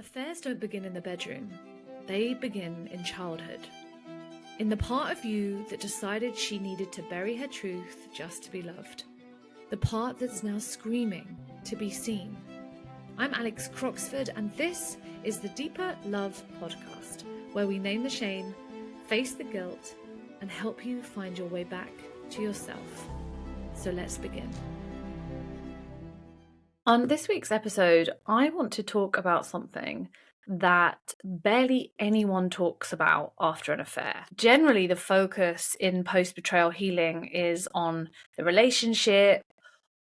Affairs don't begin in the bedroom, they begin in childhood. In the part of you that decided she needed to bury her truth just to be loved. The part that's now screaming to be seen. I'm Alex Croxford, and this is the Deeper Love podcast, where we name the shame, face the guilt, and help you find your way back to yourself. So let's begin. On this week's episode, I want to talk about something that barely anyone talks about after an affair. Generally, the focus in post-betrayal healing is on the relationship,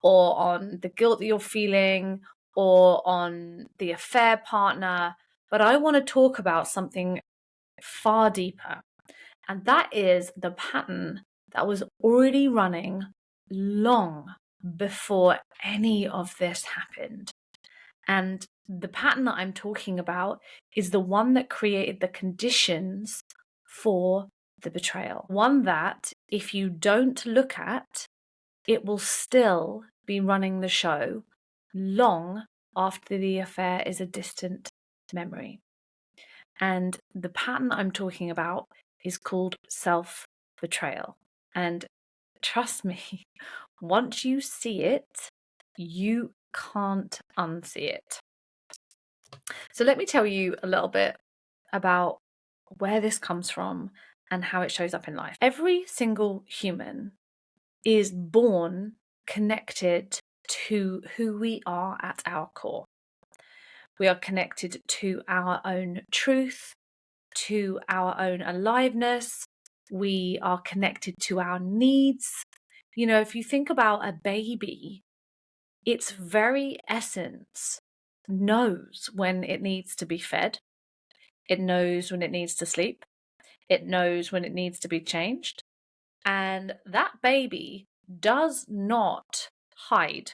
or on the guilt that you're feeling, or on the affair partner. But I want to talk about something far deeper, and that is the pattern that was already running long before any of this happened. And the pattern that I'm talking about is the one that created the conditions for the betrayal. One that, if you don't look at, it will still be running the show long after the affair is a distant memory. And the pattern I'm talking about is called self-betrayal. And trust me, once you see it, you can't unsee it. So let me tell you a little bit about where this comes from and how it shows up in life. Every single human is born connected to who we are at our core. We are connected to our own truth, to our own aliveness. We are connected to our needs. You know, if you think about a baby, its very essence knows when it needs to be fed. It knows when it needs to sleep. It knows when it needs to be changed. And that baby does not hide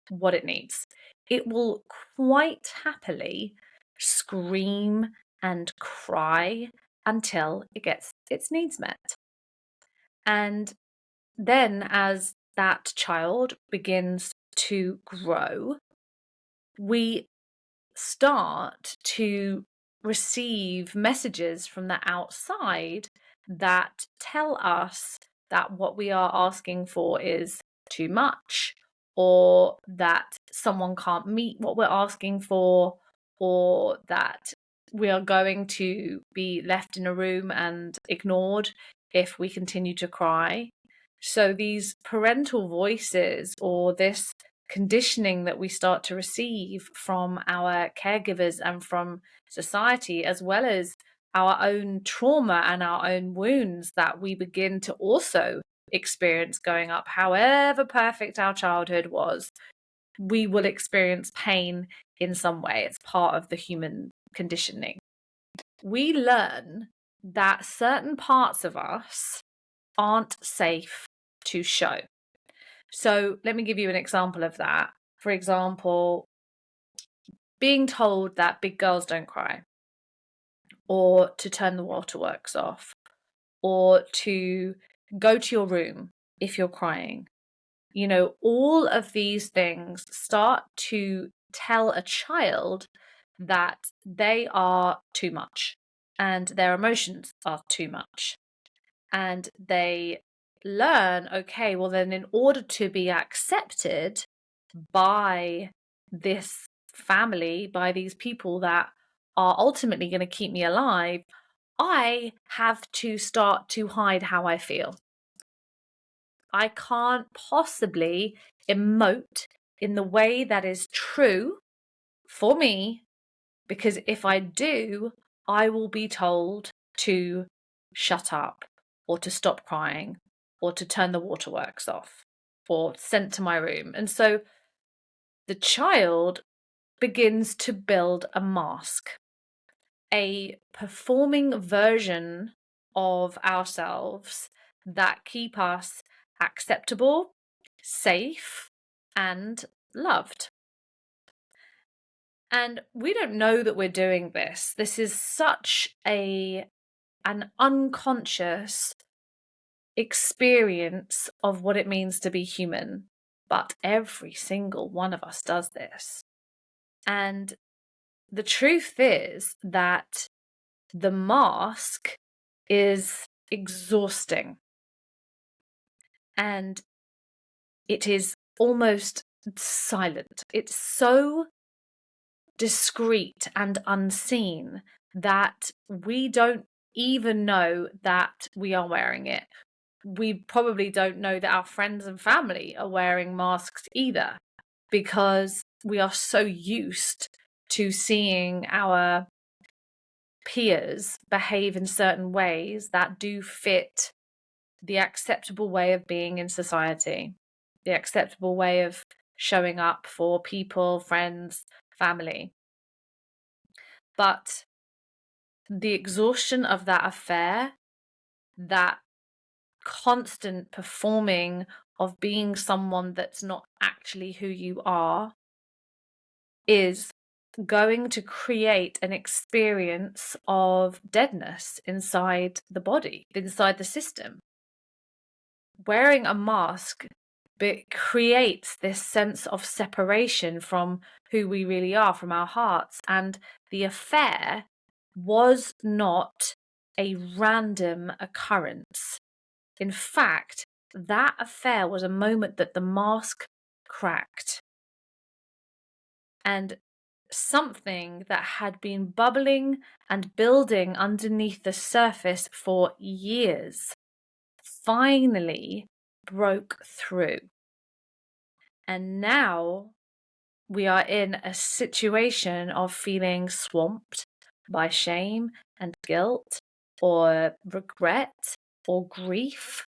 what it needs. It will quite happily scream and cry until it gets its needs met. And then as that child begins to grow, we start to receive messages from the outside that tell us that what we are asking for is too much, or that someone can't meet what we're asking for, or that we are going to be left in a room and ignored if we continue to cry. So these parental voices, or this conditioning that we start to receive from our caregivers and from society, as well as our own trauma and our own wounds that we begin to also experience going up, however perfect our childhood was, we will experience pain in some way. It's part of the human conditioning. We learn that certain parts of us aren't safe to show. So let me give you an example of that. For example, being told that big girls don't cry, or to turn the waterworks off, or to go to your room if you're crying. You know, all of these things start to tell a child that they are too much and their emotions are too much. And they learn, okay, well then in order to be accepted by this family, by these people that are ultimately going to keep me alive, I have to start to hide how I feel. I can't possibly emote in the way that is true for me, because if I do, I will be told to shut up, or to stop crying, or to turn the waterworks off, or sent to my room. And so the child begins to build a mask, a performing version of ourselves that keep us acceptable, safe, and loved. And we don't know that we're doing this. This is such an unconscious experience of what it means to be human. But every single one of us does this. And the truth is that the mask is exhausting, and it is almost silent. It's so discreet and unseen that we don't even know that we are wearing it. We probably don't know that our friends and family are wearing masks either, because we are so used to seeing our peers behave in certain ways that do fit the acceptable way of being in society, the acceptable way of showing up for people, friends, family. But the exhaustion of that affair, that constant performing of being someone that's not actually who you are, is going to create an experience of deadness inside the body, inside the system. Wearing a mask creates this sense of separation from who we really are, from our hearts. And the affair was not a random occurrence. In fact, that affair was a moment that the mask cracked. And something that had been bubbling and building underneath the surface for years finally broke through. And now we are in a situation of feeling swamped by shame and guilt or regret or grief.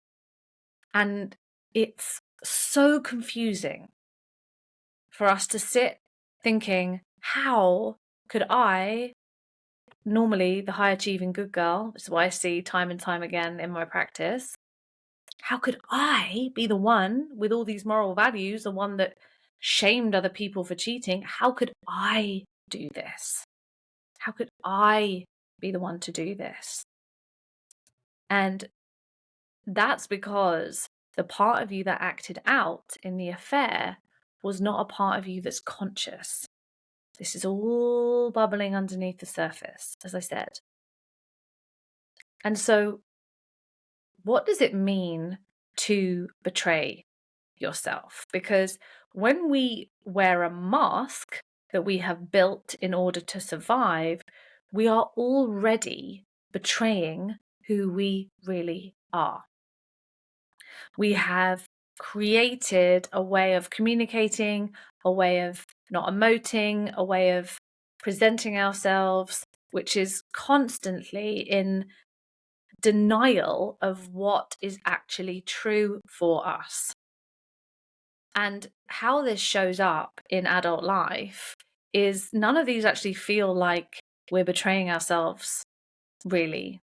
And it's so confusing for us to sit thinking, how could I, normally the high achieving good girl, which is what I see time and time again in my practice, how could I be the one with all these moral values, the one that shamed other people for cheating? How could I do this? How could I be the one to do this? And that's because the part of you that acted out in the affair was not a part of you that's conscious. This is all bubbling underneath the surface, as I said. And so, what does it mean to betray yourself? Because when we wear a mask that we have built in order to survive, we are already betraying who we really are. We have created a way of communicating, a way of not emoting, a way of presenting ourselves, which is constantly in denial of what is actually true for us. And how this shows up in adult life is none of these actually feel like we're betraying ourselves, really,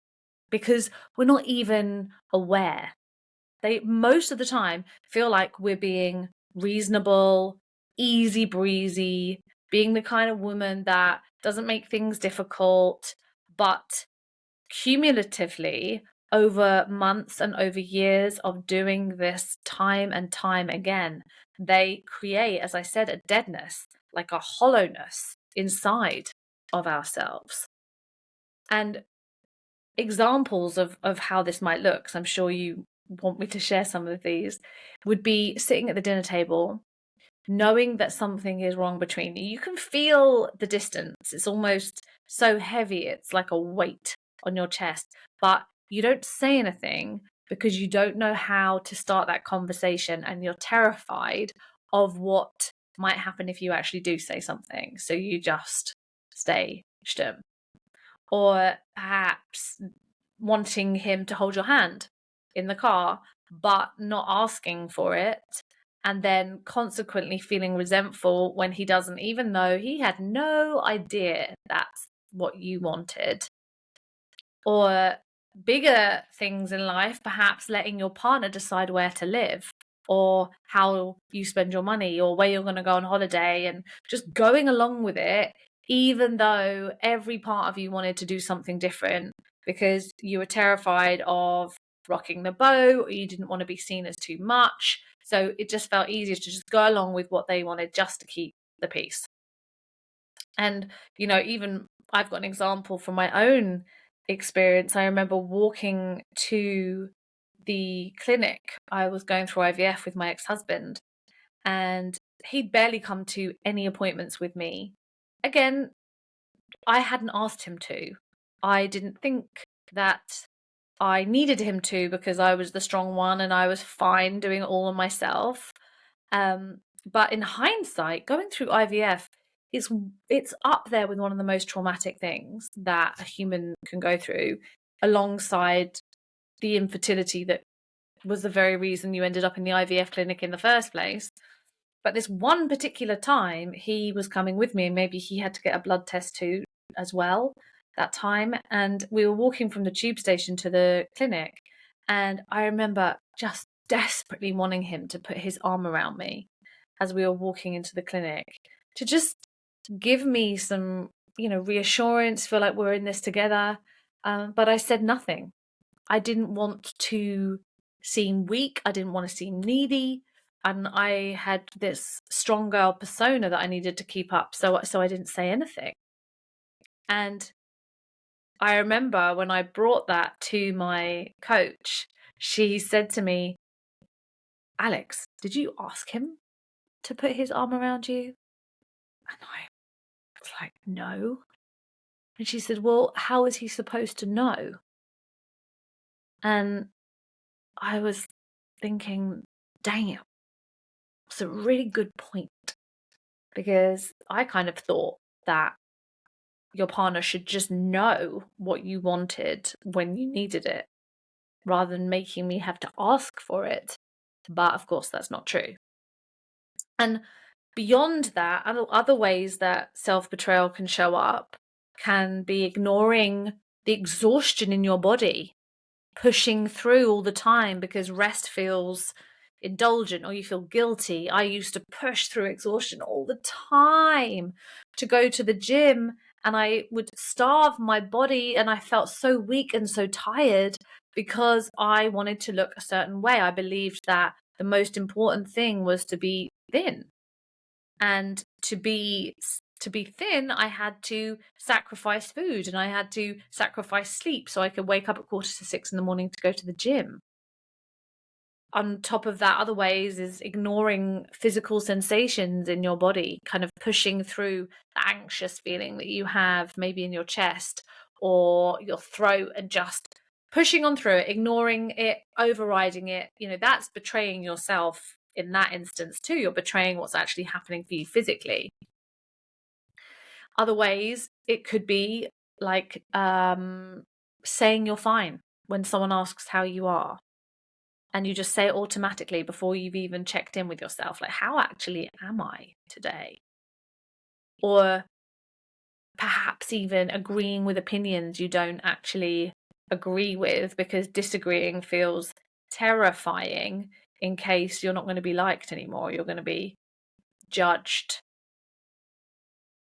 because we're not even aware. They most of the time feel like we're being reasonable, easy breezy, being the kind of woman that doesn't make things difficult, but cumulatively, over months and over years of doing this time and time again, they create, as I said, a deadness, like a hollowness inside of ourselves. And examples of how this might look, because I'm sure you want me to share some of these, would be sitting at the dinner table, knowing that something is wrong between you. You can feel the distance. It's almost so heavy. It's like a weight on your chest, but you don't say anything because you don't know how to start that conversation, and you're terrified of what might happen if you actually do say something. So you just stay stum. Or perhaps wanting him to hold your hand in the car, but not asking for it, and then consequently feeling resentful when he doesn't, even though he had no idea that's what you wanted. Or bigger things in life, perhaps letting your partner decide where to live, or how you spend your money, or where you're going to go on holiday, and just going along with it, even though every part of you wanted to do something different because you were terrified of rocking the boat, or you didn't want to be seen as too much. So it just felt easier to just go along with what they wanted just to keep the peace. And, even I've got an example from my own experience. I remember walking to the clinic. I was going through IVF with my ex-husband, and he'd barely come to any appointments with me. Again, I hadn't asked him to. I didn't think that I needed him to, because I was the strong one and I was fine doing it all on myself. But in hindsight, going through IVF, it's up there with one of the most traumatic things that a human can go through, alongside the infertility that was the very reason you ended up in the IVF clinic in the first place. But this one particular time, he was coming with me, and maybe he had to get a blood test too as well that time. And we were walking from the tube station to the clinic. And I remember just desperately wanting him to put his arm around me as we were walking into the clinic, to just give me some, reassurance, feel like we're in this together. But I said nothing. I didn't want to seem weak. I didn't want to seem needy. And I had this strong girl persona that I needed to keep up. So I didn't say anything. And I remember when I brought that to my coach, she said to me, "Alex, did you ask him to put his arm around you?" And I was like, "No." And she said, "Well, how is he supposed to know?" And I was thinking, dang it, it's a really good point. Because I kind of thought that your partner should just know what you wanted when you needed it, rather than making me have to ask for it. But of course, that's not true. And beyond that, other ways that self-betrayal can show up can be ignoring the exhaustion in your body, pushing through all the time because rest feels indulgent or you feel guilty. I used to push through exhaustion all the time to go to the gym, and I would starve my body, and I felt so weak and so tired because I wanted to look a certain way. I believed that the most important thing was to be thin, and to be thin, I had to sacrifice food and I had to sacrifice sleep so I could wake up at 5:45 in the morning to go to the gym. On top of that, other ways is ignoring physical sensations in your body, kind of pushing through the anxious feeling that you have maybe in your chest or your throat, and just pushing on through it, ignoring it, overriding it. That's betraying yourself in that instance too. You're betraying what's actually happening for you physically. Other ways, it could be like saying you're fine when someone asks how you are, and you just say it automatically before you've even checked in with yourself, like, how actually am I today? Or perhaps even agreeing with opinions you don't actually agree with, because disagreeing feels terrifying in case you're not going to be liked anymore, you're going to be judged.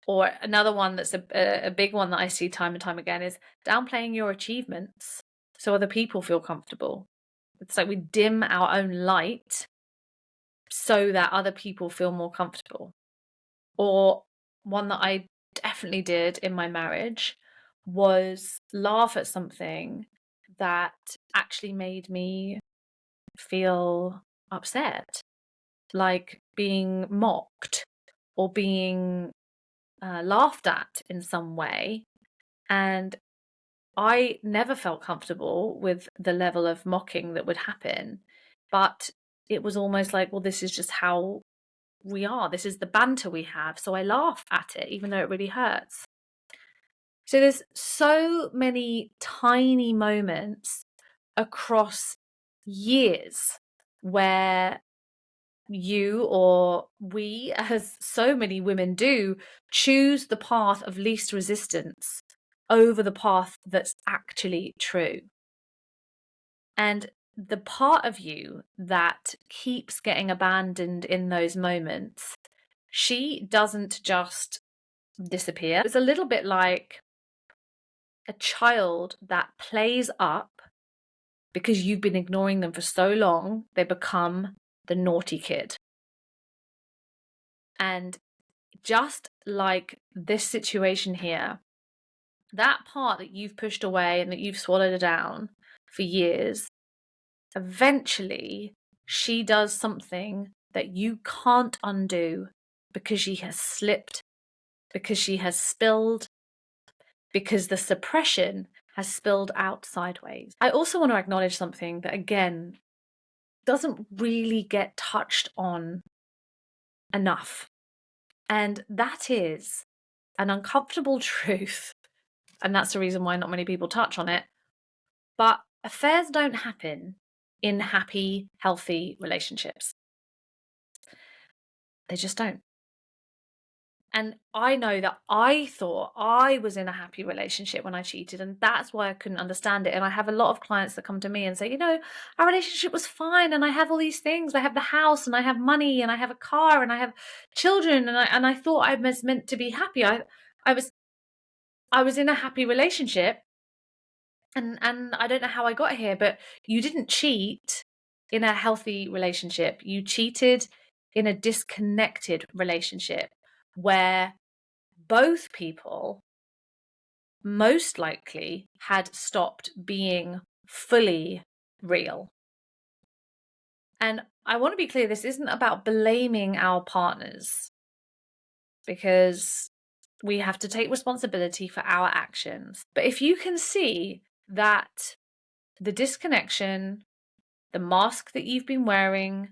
Or another one that's a big one that I see time and time again is downplaying your achievements so other people feel comfortable. It's like we dim our own light so that other people feel more comfortable. Or one that I definitely did in my marriage was laugh at something that actually made me feel upset, like being mocked or being laughed at in some way. And I never felt comfortable with the level of mocking that would happen. But it was almost like, well, this is just how we are. This is the banter we have. So I laugh at it, even though it really hurts. So there's so many tiny moments across years where you, or we, as so many women do, choose the path of least resistance over the path that's actually true. And the part of you that keeps getting abandoned in those moments, she doesn't just disappear. It's a little bit like a child that plays up because you've been ignoring them for so long, they become the naughty kid. And just like this situation here, that part that you've pushed away and that you've swallowed down for years, eventually she does something that you can't undo because she has slipped, because she has spilled, because the suppression has spilled out sideways. I also want to acknowledge something that, again, doesn't really get touched on enough. And that is an uncomfortable truth. And that's the reason why not many people touch on it. But affairs don't happen in happy, healthy relationships. They just don't. And I know that I thought I was in a happy relationship when I cheated, and that's why I couldn't understand it. And I have a lot of clients that come to me and say, our relationship was fine, and I have all these things. I have the house, and I have money, and I have a car, and I have children, and I thought I was meant to be happy. I was in a happy relationship, and I don't know how I got here, but you didn't cheat in a healthy relationship. You cheated in a disconnected relationship where both people most likely had stopped being fully real. And I want to be clear, this isn't about blaming our partners, because we have to take responsibility for our actions. But if you can see that the disconnection, the mask that you've been wearing,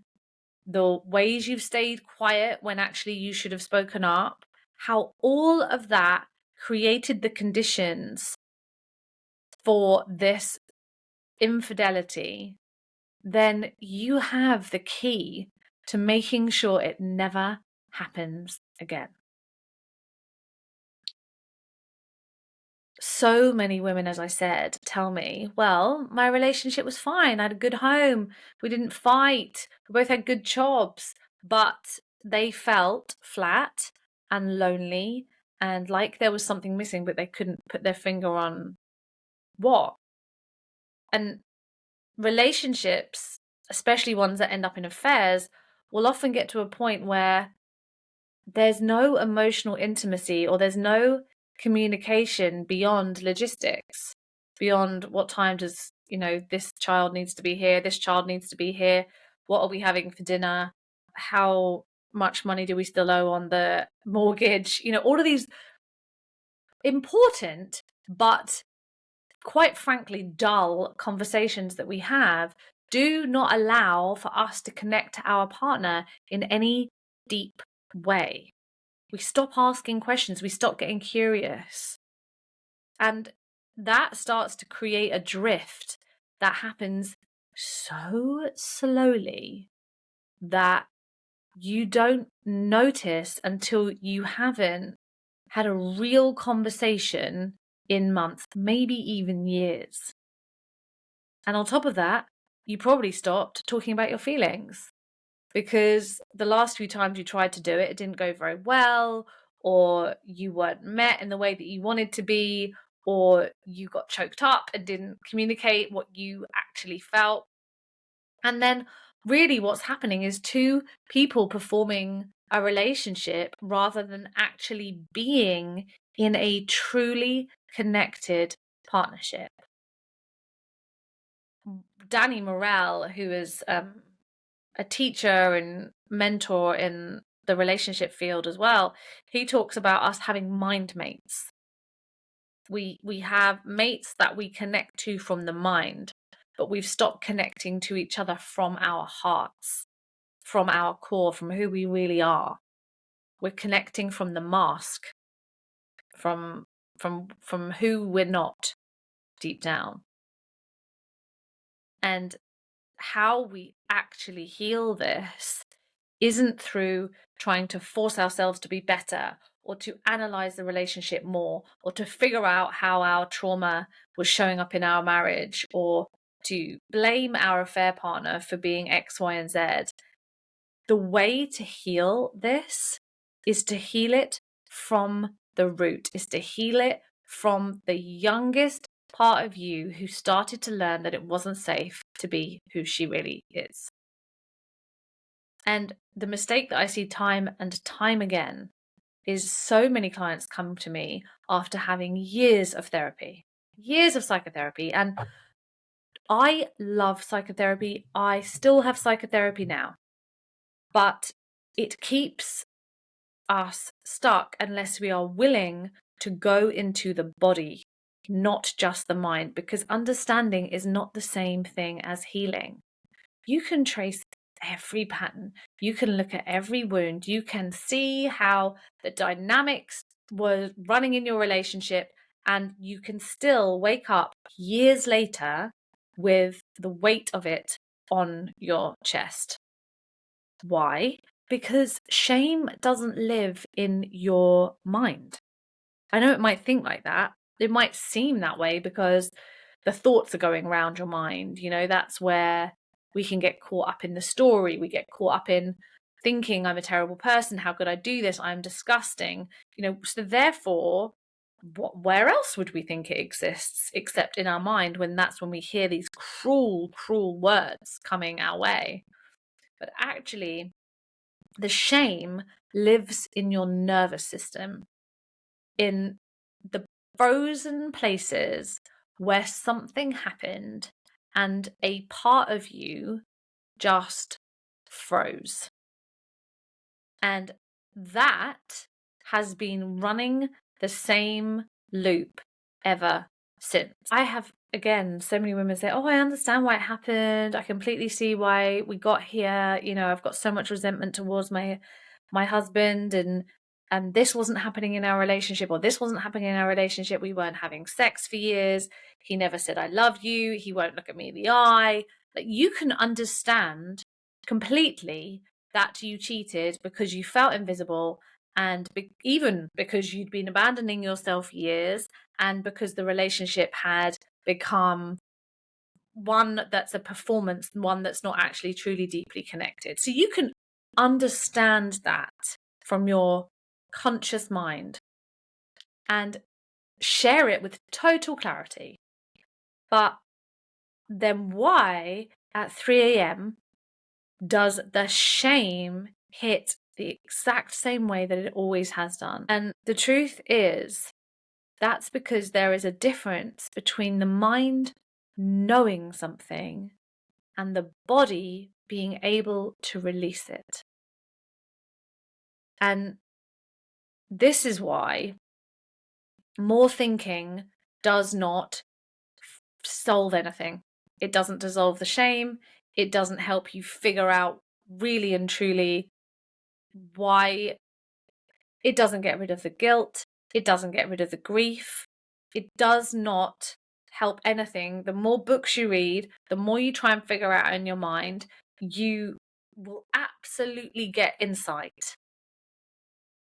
the ways you've stayed quiet when actually you should have spoken up, how all of that created the conditions for this infidelity, then you have the key to making sure it never happens again. So many women, as I said, tell me, well, my relationship was fine. I had a good home. We didn't fight. We both had good jobs, but they felt flat and lonely and like there was something missing, but they couldn't put their finger on what. And relationships, especially ones that end up in affairs, will often get to a point where there's no emotional intimacy, or there's no communication beyond logistics, beyond what time does, this child needs to be here, this child needs to be here, what are we having for dinner, how much money do we still owe on the mortgage, all of these important but quite frankly dull conversations that we have do not allow for us to connect to our partner in any deep way. We stop asking questions, we stop getting curious. And that starts to create a drift that happens so slowly that you don't notice until you haven't had a real conversation in months, maybe even years. And on top of that, you probably stopped talking about your feelings, because the last few times you tried to do it, it didn't go very well, or you weren't met in the way that you wanted to be, or you got choked up and didn't communicate what you actually felt. And then really what's happening is two people performing a relationship rather than actually being in a truly connected partnership. Danny Morell, who is a teacher and mentor in the relationship field as well, he talks about us having mind mates. We have mates that we connect to from the mind, but we've stopped connecting to each other from our hearts, from our core, from who we really are. We're connecting from the mask, from who we're not deep down. And how we actually heal this isn't through trying to force ourselves to be better, or to analyze the relationship more, or to figure out how our trauma was showing up in our marriage, or to blame our affair partner for being X, Y, and Z. The way to heal this is to heal it from the root, is to heal it from the youngest part of you who started to learn that it wasn't safe to be who she really is. And the mistake that I see time and time again is so many clients come to me after having years of therapy, years of psychotherapy. And I love psychotherapy. I still have psychotherapy now, but it keeps us stuck unless we are willing to go into the body, not just the mind, because understanding is not the same thing as healing. You can trace every pattern, you can look at every wound, you can see how the dynamics were running in your relationship, and you can still wake up years later with the weight of it on your chest. Why? Because shame doesn't live in your mind. I know it might think like that. It might seem that way because the thoughts are going around your mind. That's where we can get caught up in the story. We get caught up in thinking, I'm a terrible person. How could I do this? I'm disgusting. So therefore, where else would we think it exists except in our mind, when that's when we hear these cruel, cruel words coming our way? But actually, the shame lives in your nervous system, in the frozen places where something happened and a part of you just froze. And that has been running the same loop ever since. I have, again, so many women say, oh, I understand why it happened. I completely see why we got here. I've got so much resentment towards my husband, and this wasn't happening in our relationship, or this wasn't happening in our relationship. We weren't having sex for years. He never said, I love you. He won't look at me in the eye. Like, you can understand completely that you cheated because you felt invisible, and even because you'd been abandoning yourself years, and because the relationship had become one that's a performance, one that's not actually truly deeply connected. So you can understand that from your conscious mind and share it with total clarity. But then why at 3 a.m. does the shame hit the exact same way that it always has done? And the truth is, that's because there is a difference between the mind knowing something and the body being able to release it. And this is why more thinking does not solve anything. It doesn't dissolve the shame. It doesn't help you figure out really and truly why. It doesn't get rid of the guilt. It doesn't get rid of the grief. It does not help anything. The more books you read, the more you try and figure out in your mind, you will absolutely get insight.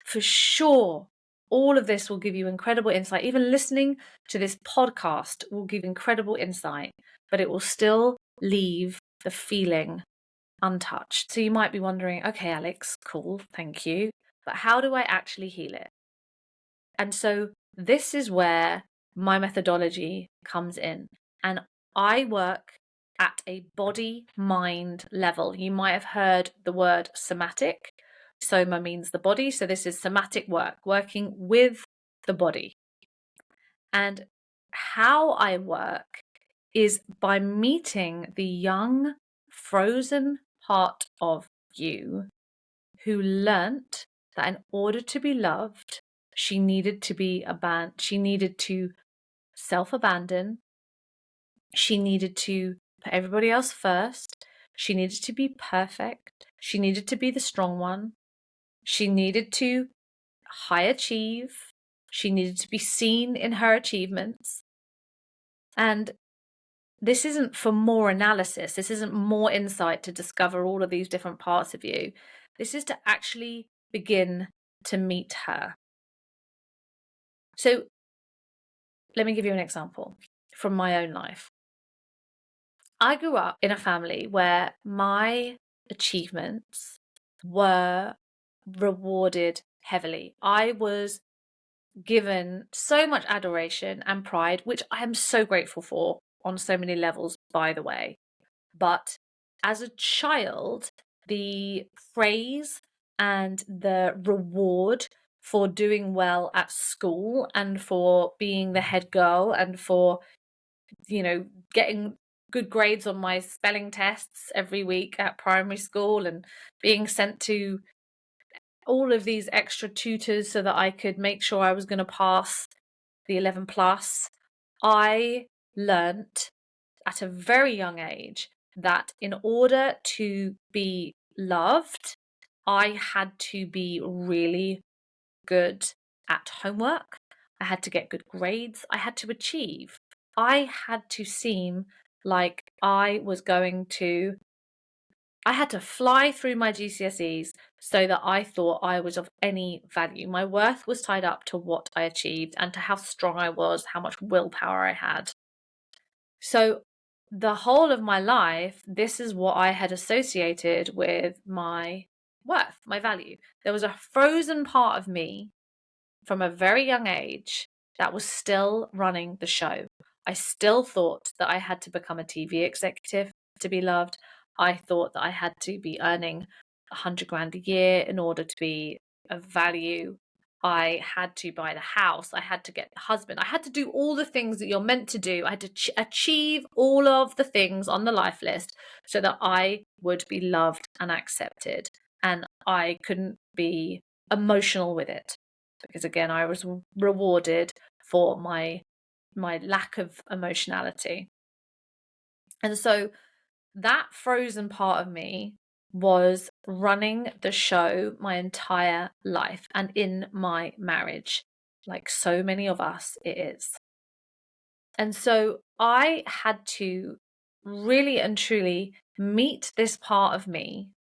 For sure, all of this will give you incredible insight. Even listening to this podcast will give incredible insight, but it will still leave the feeling untouched. So you might be wondering, okay, Alex, cool, thank you. But how do I actually heal it? And so this is where my methodology comes in. And I work at a body-mind level. You might have heard the word somatic. Soma means the body. So this is somatic work, working with the body. And how I work is by meeting the young, frozen part of you who learnt that in order to be loved, she needed to be abandoned. She needed to self-abandon. She needed to put everybody else first. She needed to be perfect. She needed to be the strong one. She needed to high achieve. She needed to be seen in her achievements. And this isn't for more analysis. This isn't more insight to discover all of these different parts of you. This is to actually begin to meet her. So let me give you an example from my own life. I grew up in a family where my achievements were rewarded heavily. I was given so much adoration and pride, which I am so grateful for on so many levels, by the way. But as a child, the praise and the reward for doing well at school and for being the head girl and for, getting good grades on my spelling tests every week at primary school and being sent to all of these extra tutors so that I could make sure I was going to pass the 11 plus. I learnt at a very young age that in order to be loved, I had to be really good at homework. I had to get good grades. I had to achieve. I had to seem like I had to fly through my GCSEs so that I thought I was of any value. My worth was tied up to what I achieved and to how strong I was, how much willpower I had. So the whole of my life, this is what I had associated with my worth, my value. There was a frozen part of me from a very young age that was still running the show. I still thought that I had to become a TV executive to be loved. I thought that I had to be earning 100 grand a year in order to be of value. I had to buy the house. I had to get the husband. I had to do all the things that you're meant to do. I had to achieve all of the things on the life list so that I would be loved and accepted. And I couldn't be emotional with it because, again, I was rewarded for my lack of emotionality. And so that frozen part of me was running the show my entire life and in my marriage, like so many of us, it is. And so I had to really and truly meet this part of me,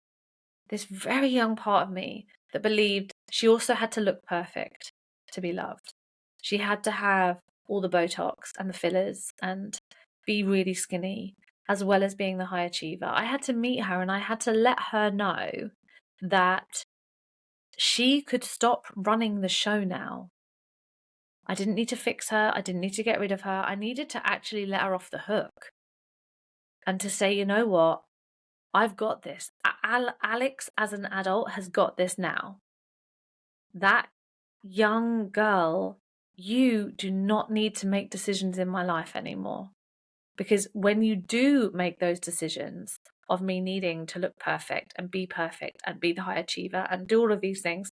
this very young part of me that believed she also had to look perfect to be loved. She had to have all the Botox and the fillers and be really skinny, as well as being the high achiever. I had to meet her and I had to let her know that she could stop running the show now. I didn't need to fix her. I didn't need to get rid of her. I needed to actually let her off the hook and to say, you know what? I've got this. Alex, as an adult, has got this now. That young girl, you do not need to make decisions in my life anymore. Because when you do make those decisions of me needing to look perfect and be the high achiever and do all of these things,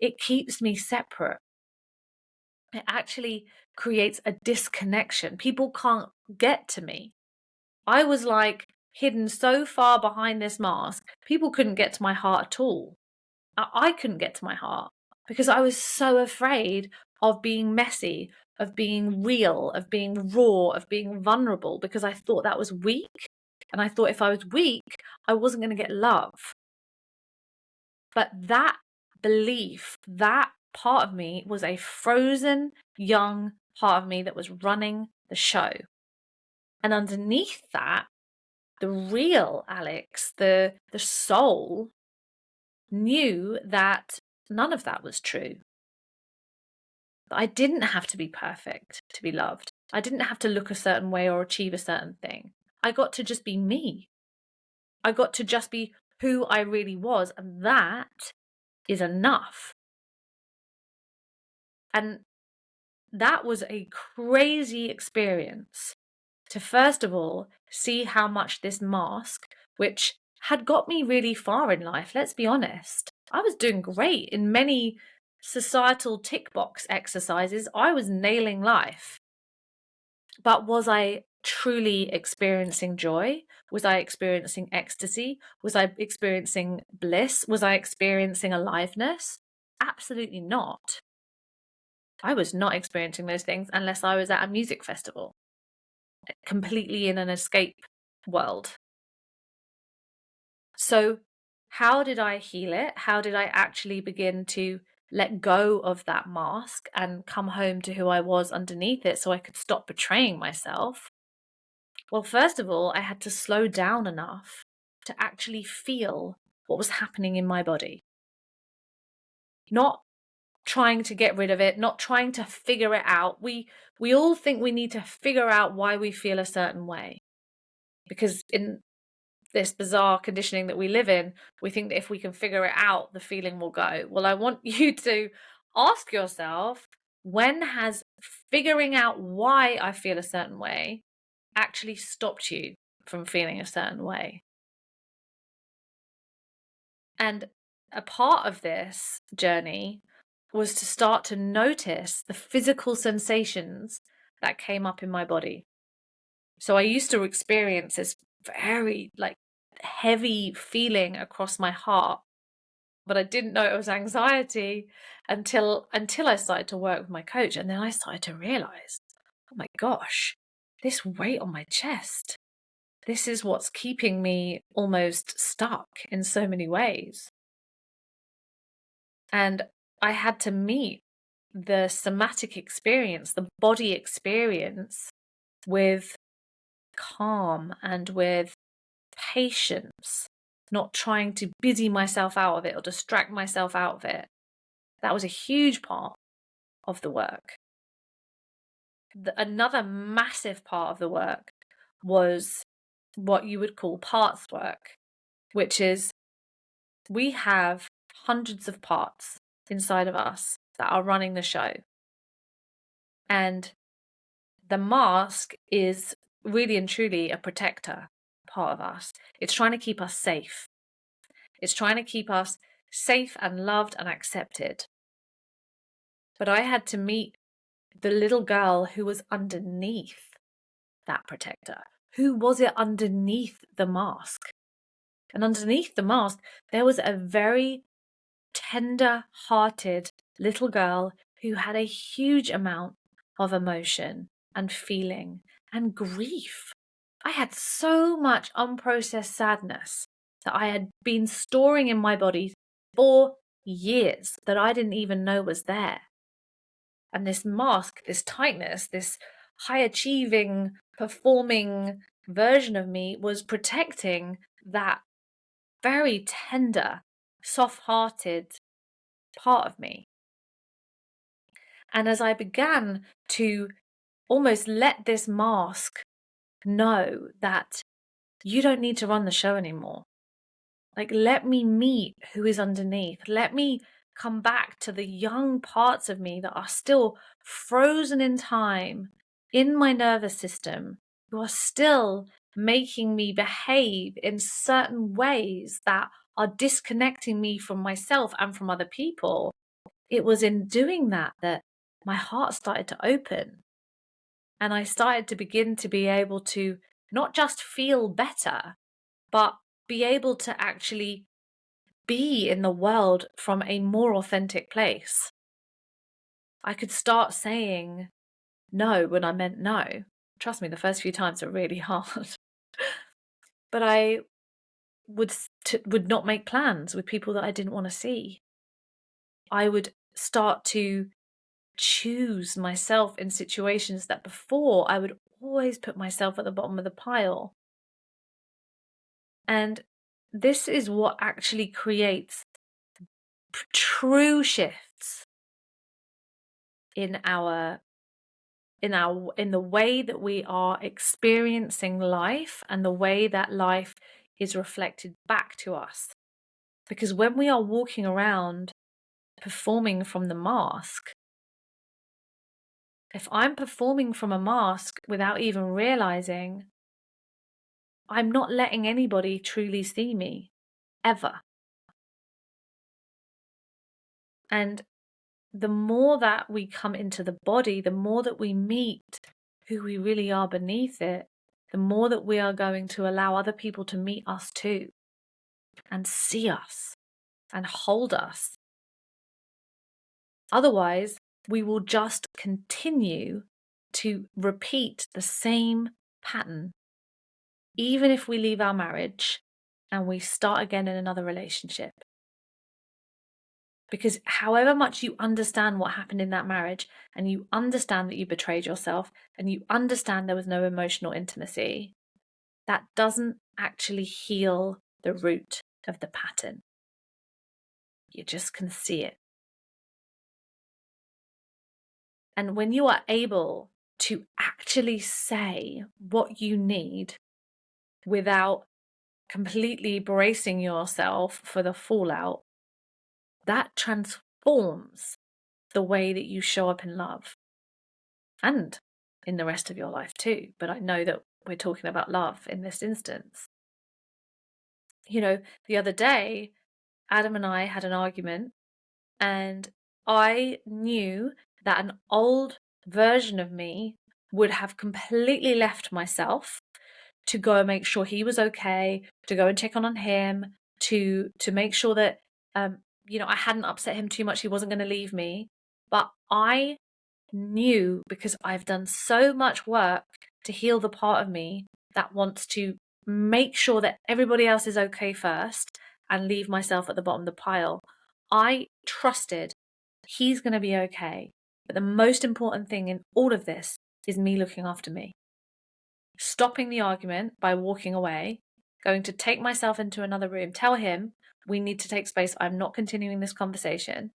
it keeps me separate. It actually creates a disconnection. People can't get to me. I was like hidden so far behind this mask, people couldn't get to my heart at all. I couldn't get to my heart because I was so afraid of being messy, of being real, of being raw, of being vulnerable, because I thought that was weak. And I thought if I was weak, I wasn't going to get love. But that belief, that part of me was a frozen young part of me that was running the show. And underneath that, the real Alex, the soul, knew that none of that was true. I didn't have to be perfect to be loved. I didn't have to look a certain way or achieve a certain thing. I got to just be me. I got to just be who I really was, and that is enough. And that was a crazy experience to, first of all, see how much this mask, which had got me really far in life, let's be honest. I was doing great in many societal tick box exercises. I was nailing life. But was I truly experiencing joy? Was I experiencing ecstasy? Was I experiencing bliss? Was I experiencing aliveness? Absolutely not. I was not experiencing those things unless I was at a music festival, completely in an escape world. So how did I heal it? How did I actually begin to let go of that mask and come home to who I was underneath it so I could stop betraying myself? Well, first of all, I had to slow down enough to actually feel what was happening in my body. Not trying to get rid of it, not trying to figure it out. We all think we need to figure out why we feel a certain way. Because in this bizarre conditioning that we live in, we think that if we can figure it out, the feeling will go. Well, I want you to ask yourself, when has figuring out why I feel a certain way actually stopped you from feeling a certain way? And a part of this journey was to start to notice the physical sensations that came up in my body. So I used to experience this very heavy feeling across my heart, but I didn't know it was anxiety until I started to work with my coach. And then I started to realize, oh my gosh, this weight on my chest, this is what's keeping me almost stuck in so many ways. And I had to meet the somatic experience, the body experience, with calm and with patience, not trying to busy myself out of it or distract myself out of it. That was a huge part of the work. Another massive part of the work was what you would call parts work, which is we have hundreds of parts inside of us that are running the show. And the mask is really and truly a protector part of us. It's trying to keep us safe. It's trying to keep us safe and loved and accepted. But I had to meet the little girl who was underneath that protector. Who was it underneath the mask? And underneath the mask, there was a very tender-hearted little girl who had a huge amount of emotion and feeling and grief. I had so much unprocessed sadness that I had been storing in my body for years that I didn't even know was there. And this mask, this tightness, this high achieving, performing version of me was protecting that very tender, soft-hearted part of me. And as I began to almost let this mask know that you don't need to run the show anymore. Let me meet who is underneath. Let me come back to the young parts of me that are still frozen in time in my nervous system, who are still making me behave in certain ways that are disconnecting me from myself and from other people. It was in doing that that my heart started to open. And I started to begin to be able to not just feel better, but be able to actually be in the world from a more authentic place. I could start saying no when I meant no. Trust me, the first few times are really hard. But I would not make plans with people that I didn't want to see. I would start to choose myself in situations that before I would always put myself at the bottom of the pile. And this is what actually creates true shifts in the way that we are experiencing life and the way that life is reflected back to us. Because when we are walking around performing from the mask, if I'm performing from a mask without even realizing, I'm not letting anybody truly see me, ever. And the more that we come into the body, the more that we meet who we really are beneath it, the more that we are going to allow other people to meet us too and see us and hold us. Otherwise, we will just continue to repeat the same pattern, even if we leave our marriage and we start again in another relationship. Because however much you understand what happened in that marriage, and you understand that you betrayed yourself, and you understand there was no emotional intimacy, that doesn't actually heal the root of the pattern. You just can see it. And when you are able to actually say what you need without completely bracing yourself for the fallout, that transforms the way that you show up in love and in the rest of your life too. But I know that we're talking about love in this instance. The other day, Adam and I had an argument, and I knew that an old version of me would have completely left myself to go and make sure he was okay, to go and check on him, to make sure that I hadn't upset him too much, he wasn't going to leave me. But I knew, because I've done so much work to heal the part of me that wants to make sure that everybody else is okay first and leave myself at the bottom of the pile. I trusted he's going to be okay. But the most important thing in all of this is me looking after me. Stopping the argument by walking away, going to take myself into another room, tell him we need to take space. I'm not continuing this conversation.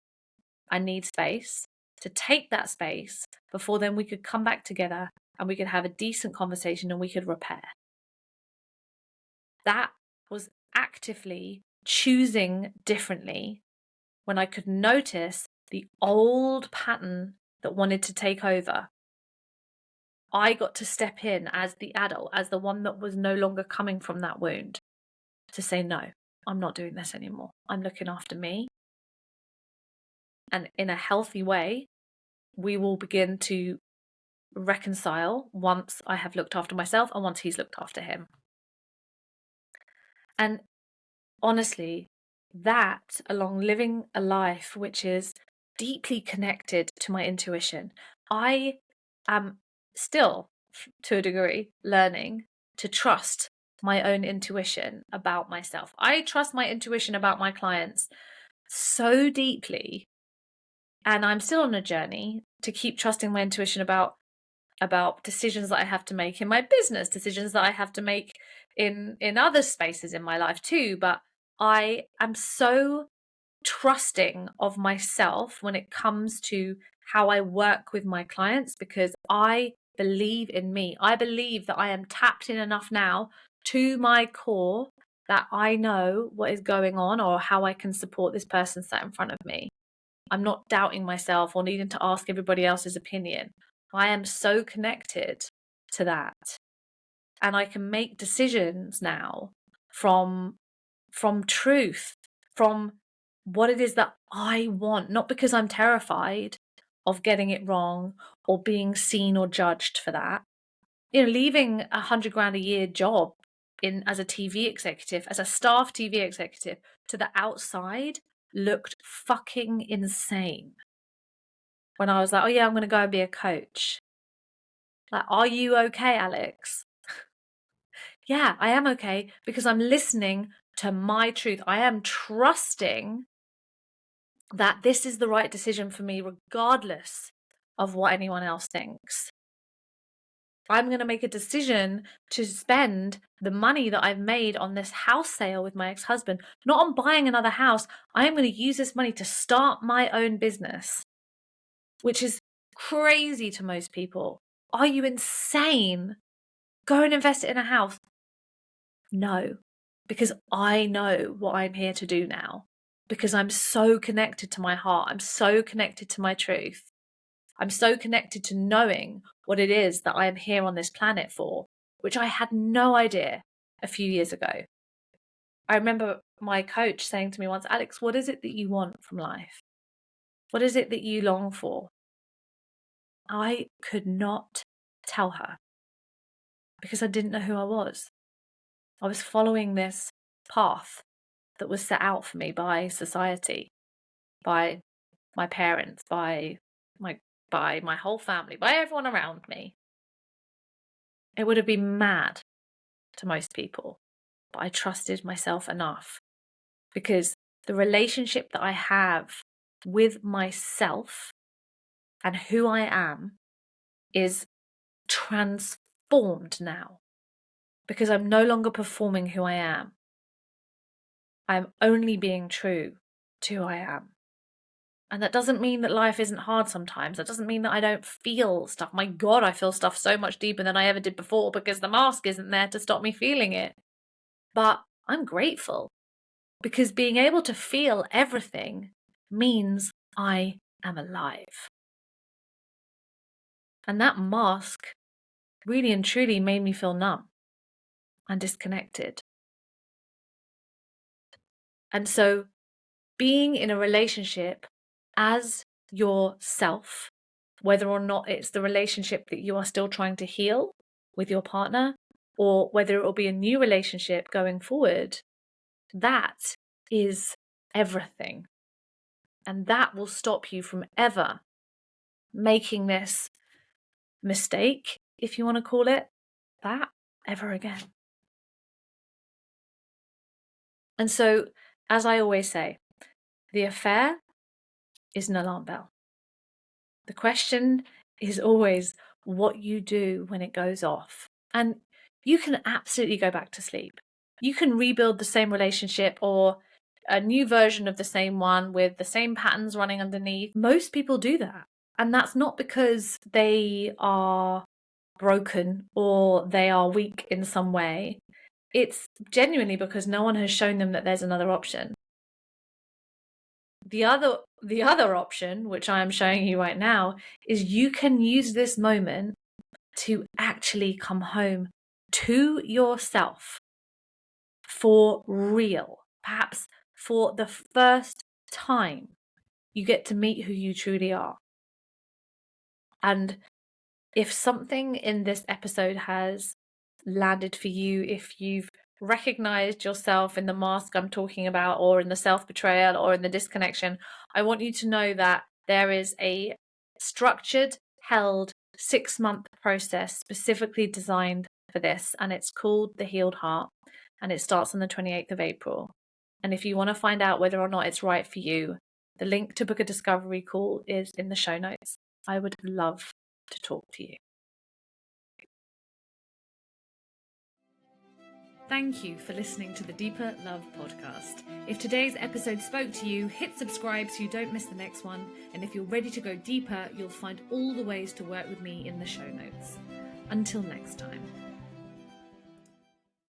I need space. To take that space before then we could come back together and we could have a decent conversation and we could repair. That was actively choosing differently when I could notice the old pattern that wanted to take over. I got to step in as the adult, as the one that was no longer coming from that wound, to say, no, I'm not doing this anymore. I'm looking after me. And in a healthy way, we will begin to reconcile once I have looked after myself and once he's looked after him. And honestly, that, along living a life which is deeply connected to my intuition, I am still, to a degree, learning to trust my own intuition about myself. I trust my intuition about my clients so deeply, and I'm still on a journey to keep trusting my intuition about decisions that I have to make in my business, decisions that I have to make in other spaces in my life too. But I am so trusting of myself when it comes to how I work with my clients, because I believe in me. I believe that I am tapped in enough now to my core that I know what is going on or how I can support this person sat in front of me. I'm not doubting myself or needing to ask everybody else's opinion. I am so connected to that. And I can make decisions now from truth, from what it is that I want, not because I'm terrified of getting it wrong or being seen or judged for that. Leaving $100,000 a year job as a TV executive, as a staff TV executive, to the outside looked fucking insane. When I was like, oh yeah, I'm going to go and be a coach. Like, are you okay, Alex? Yeah, I am okay, because I'm listening to my truth. I am trusting that this is the right decision for me, regardless of what anyone else thinks. I'm going to make a decision to spend the money that I've made on this house sale with my ex-husband, not on buying another house. I'm going to use this money to start my own business, which is crazy to most people. Are you insane? Go and invest it in a house. No, because I know what I'm here to do now, because I'm so connected to my heart. I'm so connected to my truth. I'm so connected to knowing what it is that I am here on this planet for, which I had no idea a few years ago. I remember my coach saying to me once, Alex, what is it that you want from life? What is it that you long for? I could not tell her because I didn't know who I was. I was following this path that was set out for me by society, by my parents, by my whole family, by everyone around me. It would have been mad to most people, but I trusted myself enough, because the relationship that I have with myself and who I am is transformed now, because I'm no longer performing who I am. I'm only being true to who I am. And that doesn't mean that life isn't hard sometimes. That doesn't mean that I don't feel stuff. My God, I feel stuff so much deeper than I ever did before, because the mask isn't there to stop me feeling it. But I'm grateful, because being able to feel everything means I am alive. And that mask really and truly made me feel numb and disconnected. And so being in a relationship as yourself, whether or not it's the relationship that you are still trying to heal with your partner, or whether it will be a new relationship going forward, that is everything. And that will stop you from ever making this mistake, if you want to call it that, ever again. And so, as I always say, the affair is an alarm bell. The question is always what you do when it goes off. And you can absolutely go back to sleep. You can rebuild the same relationship or a new version of the same one with the same patterns running underneath. Most people do that. And that's not because they are broken or they are weak in some way. It's genuinely because no one has shown them that there's another option. The other option, which I am showing you right now, is you can use this moment to actually come home to yourself for real. Perhaps for the first time, you get to meet who you truly are. And if something in this episode has landed for you, if you've recognized yourself in the mask I'm talking about, or in the self-betrayal, or in the disconnection, I want you to know that there is a structured, held 6-month process specifically designed for this, and it's called The Healed Heart, and it starts on the 28th of April. And if you want to find out whether or not it's right for you, the link to book a discovery call is in the show notes. I would love to talk to you. Thank you for listening to the Deeper Love podcast. If today's episode spoke to you, hit subscribe so you don't miss the next one. And if you're ready to go deeper, you'll find all the ways to work with me in the show notes. Until next time.